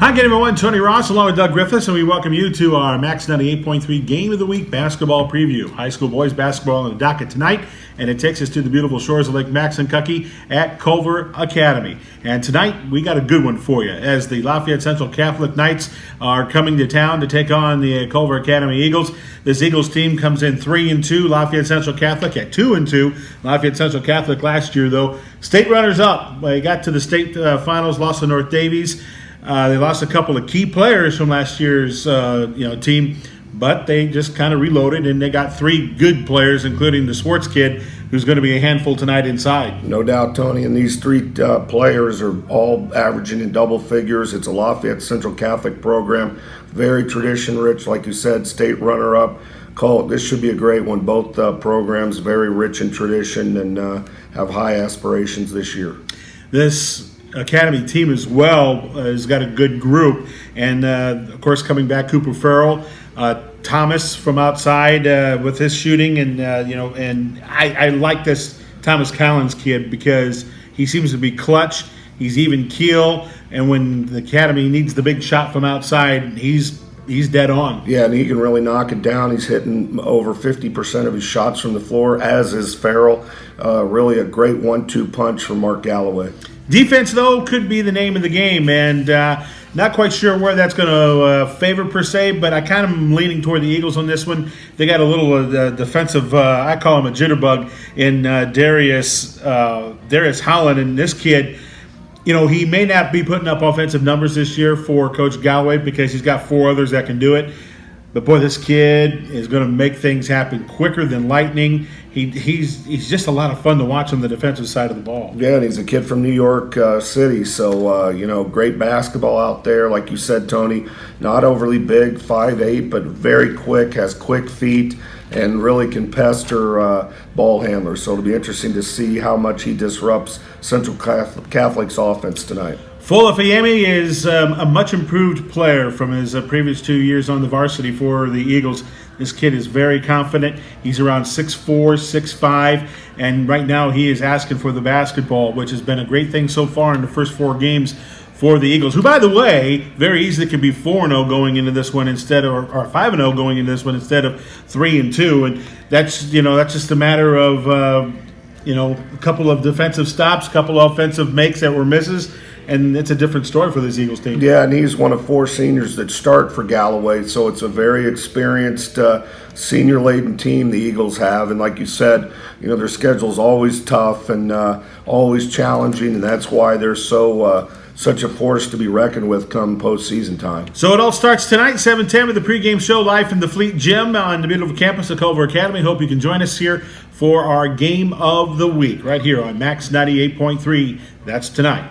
Hi again, everyone. Tony Ross along with Doug Griffiths, and we welcome you to our Max 98.3 Game of the Week basketball preview. High school boys basketball on the docket tonight, and it takes us to the beautiful shores of Lake Maxinkuckee at Culver Academy. And tonight, we got a good one for you, as the Lafayette Central Catholic Knights are coming to town to take on the Culver Academy Eagles. This Eagles team comes in 3-2, Lafayette Central Catholic at 2-2. Lafayette Central Catholic last year, though, state runners-up. They got to the state finals, lost to North Davies. They lost a couple of key players from last year's team, but they just kind of reloaded, and they got three good players, including the Swartz kid, who's going to be a handful tonight inside. No doubt, Tony, and these three players are all averaging in double figures. It's a Lafayette Central Catholic program, very tradition-rich, like you said, state runner-up. This should be a great one. Both programs very rich in tradition and have high aspirations this year. This Academy team as well has got a good group, and of course coming back, Cooper Farrell, Thomas from outside with his shooting, and and I like this Thomas Collins kid because he seems to be clutch. He's even keel, and when the Academy needs the big shot from outside, he's dead on. Yeah, and he can really knock it down. He's hitting over 50% of his shots from the floor, as is Farrell. Really a great 1-2 punch from Mark Galloway. Defense, though, could be the name of the game, and not quite sure where that's going to favor per se, but I kind of am leaning toward the Eagles on this one. They got a little defensive, I call him a jitterbug, in Darius Holland, and this kid, he may not be putting up offensive numbers this year for Coach Galloway because he's got four others that can do it. But boy, this kid is going to make things happen quicker than lightning. He's just a lot of fun to watch on the defensive side of the ball. Yeah, and he's a kid from New York City, so great basketball out there. Like you said, Tony, not overly big, 5'8", but very quick, has quick feet, and really can pester ball handlers. So it'll be interesting to see how much he disrupts Central Catholic's offense tonight. Fola Fayemi is a much improved player from his previous 2 years on the varsity for the Eagles. This kid is very confident. He's around 6'4", 6'5", and right now he is asking for the basketball, which has been a great thing so far in the first four games for the Eagles, who, by the way, very easily could be 4-0 going into this one instead of, or 5-0 going into this one instead of 3-2, and that's just a matter of a couple of defensive stops, a couple of offensive makes that were misses. And it's a different story for this Eagles team. Yeah, and he's one of four seniors that start for Galloway, so it's a very experienced senior-laden team the Eagles have. And like you said, their schedule's always tough and always challenging, and that's why they're such a force to be reckoned with come postseason time. So it all starts tonight, 7:10, with the pregame show live from the Fleet Gym on the beautiful campus of Culver Academy. Hope you can join us here for our Game of the Week right here on Max 98.3. That's tonight.